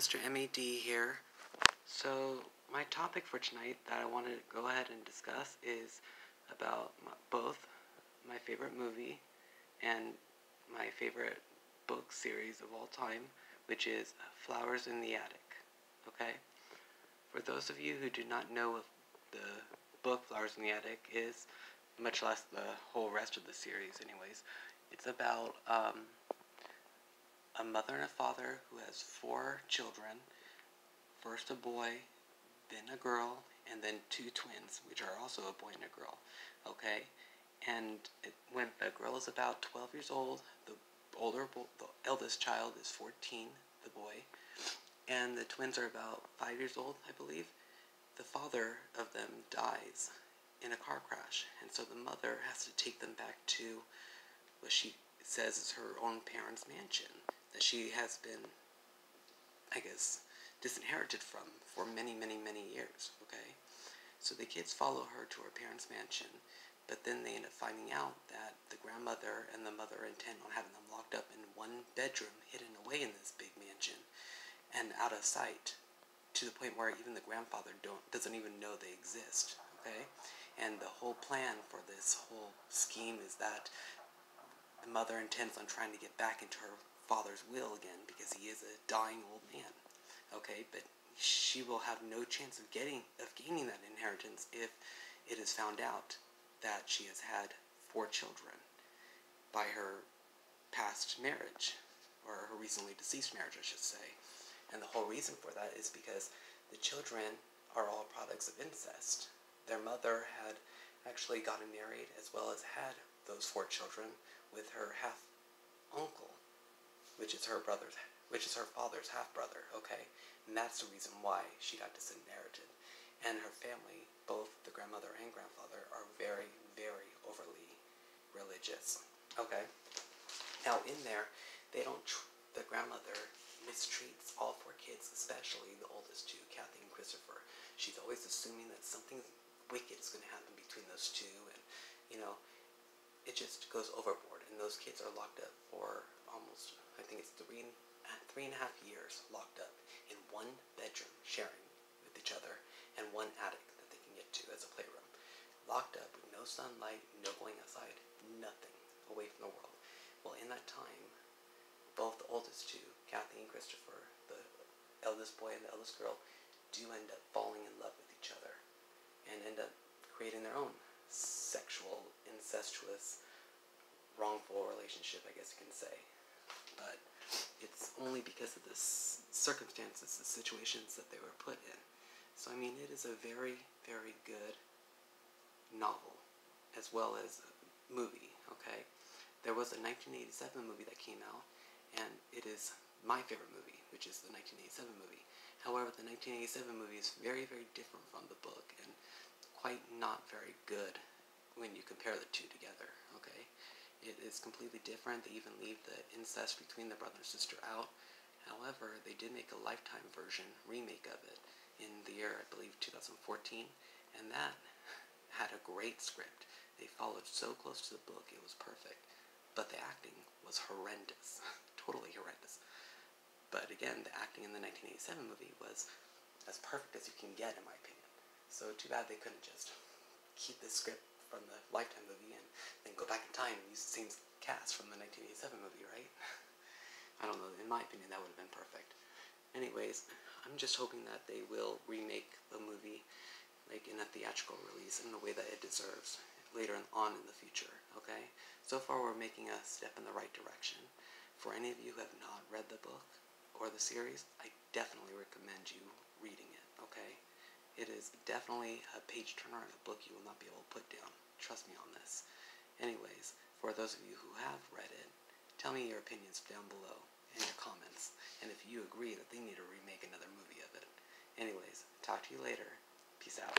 Mr. M.A.D. here. So, my topic for tonight that I want to go ahead and discuss is about both my favorite movie and my favorite book series of all time, which is Flowers in the Attic. Okay? For those of you who do not know what the book Flowers in the Attic is, much less the whole rest of the series anyways, it's about a mother and a father who has 4 children. First a boy, then a girl, and then 2 twins, which are also a boy and a girl. Okay? And when the girl is about 12 years old, the eldest child is 14, the boy, and the twins are about 5 years old, I believe. The father of them dies in a car crash, and so the mother has to take them back to what she says is her own parents' mansion that she has been, I guess, disinherited from for many, many, many years, okay? So the kids follow her to her parents' mansion, but then they end up finding out that the grandmother and the mother intend on having them locked up in one bedroom, hidden away in this big mansion, and out of sight, to the point where even the grandfather doesn't even know they exist, okay? And the whole plan for this whole scheme is that the mother intends on trying to get back into her father's will again, because he is a dying old man, okay? But she will have no chance of gaining that inheritance if it is found out that she has had 4 children by her past marriage, or her recently deceased marriage, I should say. And the whole reason for that is because the children are all products of incest. Their mother had actually gotten married, as well as had those 4 children with her half-uncle, which is her father's half-brother, okay? And that's the reason why she got disinherited. And her family, both the grandmother and grandfather, are very, very overly religious, okay? Now in there, the grandmother mistreats all 4 kids, especially the oldest 2, Kathy and Christopher. She's always assuming that something wicked is going to happen between those 2, and, it just goes overboard. And those kids are locked up for almost, I think it's 3.5 years locked up in one bedroom, sharing with each other, and one attic that they can get to as a playroom. Locked up with no sunlight, no going outside, nothing, away from the world. Well, in that time, both the oldest 2, Kathy and Christopher, the eldest boy and the eldest girl, do end up falling in love with each other, and end up creating their own sexual, incestuous, wrongful relationship, I guess you can say. But it's only because of the circumstances, the situations that they were put in. So, I mean, it is a very, very good novel, as well as a movie, okay? There was a 1987 movie that came out, and it is my favorite movie, which is the 1987 movie. However, the 1987 movie is very, very different from the book, and quite not very good when you compare the 2 together, okay? It is completely different. They even leave the incest between the brother and sister out. However, they did make a Lifetime version, remake of it, in the year, I believe, 2014, and that had a great script. They followed so close to the book, it was perfect. But the acting was horrendous. Totally horrendous. But again, the acting in the 1987 movie was as perfect as you can get, in my opinion. So too bad they couldn't just keep the script from the Lifetime movie and then go back in time and use the same cast from the 1987 movie, right? I don't know, in my opinion that would have been perfect. Anyways, I'm just hoping that they will remake the movie like in a theatrical release in the way that it deserves later on in the future, okay? So far we're making a step in the right direction. For any of you who have not read the book or the series, I definitely recommend you reading it, okay? It is definitely a page turner and a book you will not be able to put down. Trust me on this. Anyways, for those of you who have read it, tell me your opinions down below in your comments, and if you agree that they need to remake another movie of it. Anyways, talk to you later. Peace out.